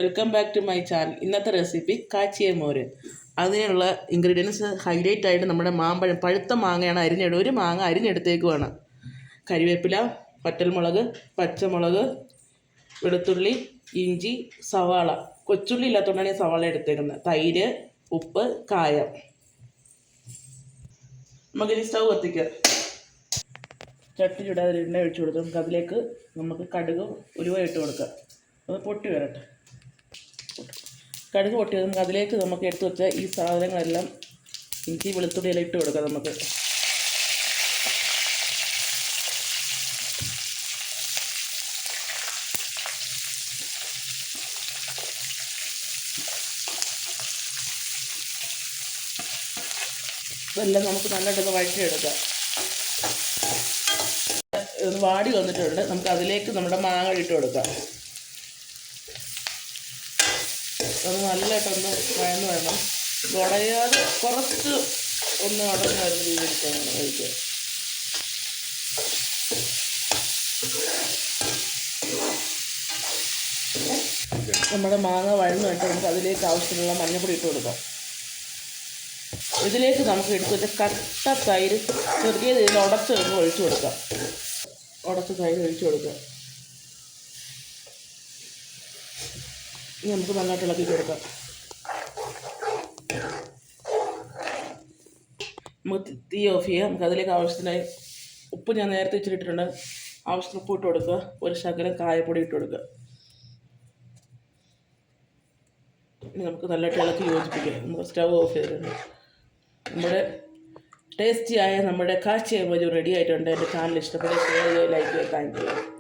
Welcome back to my channel. ഇന്നത്തെ recipe കാച്ചിയ മോര്. അതിനുള്ള ഇൻഗ്രീഡിയൻസ് ഹൈലൈറ്റ് ആയിട്ട് നമ്മുടെ മാമ്പഴം, പഴുത്ത മാങ്ങയാണ് ഒരു മാങ്ങ അരിഞ്ഞെടുത്തേക്കുവാണ്. കരിവേപ്പില, വറ്റൽമുളക്, പച്ചമുളക്, വെളുത്തുള്ളി, ഇഞ്ചി, സവാള. കൊച്ചുള്ളി ഇല്ലാത്തതുകൊണ്ടാണ് ഈ സവാള എടുത്തേക്കുന്നത്. തൈര്, ഉപ്പ്, കായം. നമുക്കിനി സ്റ്റൗ കത്തിക്കുക. ചട്ടി ചൂടാതെ എണ്ണ ഒഴിച്ചു കൊടുത്ത് അതിലേക്ക് നമുക്ക് കടുക് ഉലുവ ഇട്ട് കൊടുക്കുക. അത് പൊട്ടി വരട്ടെ. കടുക് പൊട്ടി നമുക്ക് അതിലേക്ക് നമുക്ക് എടുത്തു വെച്ച ഈ സാധനങ്ങളെല്ലാം ഇഞ്ചി വെളുത്തുള്ളി എല്ലാം ഇട്ട് കൊടുക്കാം. നമുക്ക് ഇതെല്ലാം നമുക്ക് നല്ലതായിട്ടൊന്ന് വഴറ്റിയെടുക്കാം. ഒന്ന് വാടി വന്നിട്ടുണ്ട്. നമുക്ക് അതിലേക്ക് നമ്മുടെ മാങ്ങ ഇട്ട് കൊടുക്കാം. അത് നല്ലതായിട്ടൊന്ന് വഴന്ന് വേണം, ഉടയാതെ കുറച്ച് ഒന്ന് ഉടഞ്ഞ് വരുന്ന രീതിയിൽ കഴിക്കുക. നമ്മുടെ മാങ്ങ വഴന്ന് വേണ്ടി നമുക്ക് അതിലേക്ക് ആവശ്യമുള്ള മഞ്ഞൾപ്പൊടി ഇട്ട് കൊടുക്കാം. ഇതിലേക്ക് നമുക്ക് എടുത്ത് വെച്ച കട്ട തൈര് ചെറിയ രീതിയിൽ ഉടച്ച് ഒഴിച്ചു കൊടുക്കാം. ഉടച്ച് തൈര് ഒഴിച്ചു കൊടുക്കുക. ഇനി നമുക്ക് നന്നായിട്ട് ഇളക്കി കൊടുക്കാം. നമുക്ക് തീ ഓഫ് ചെയ്യാം. നമുക്ക് അതിലേക്ക് ആവശ്യത്തിനായി ഉപ്പ് ഞാൻ നേരത്തെ ഇച്ചിട്ടിട്ടുണ്ട്. ആവശ്യത്തിന് ഉപ്പ് ഇട്ട് കൊടുക്കുക. ഒരു ശകലം കായപ്പൊടി ഇട്ട് കൊടുക്കുക. ഇനി നമുക്ക് നല്ലതായിട്ട് ഇളക്കി യോജിപ്പിക്കാം. നമുക്ക് സ്റ്റവ് ഓഫ് ചെയ്തിട്ടുണ്ട്. നമ്മുടെ ടേസ്റ്റിയായ നമ്മുടെ കാച്ചിയ മോര് റെഡി ആയിട്ടുണ്ട്. എൻ്റെ ചാനൽ ഇഷ്ടപ്പെട്ട ഷെയർ ചെയ്യുക, ലൈക്ക് ചെയ്യുക. Thank you.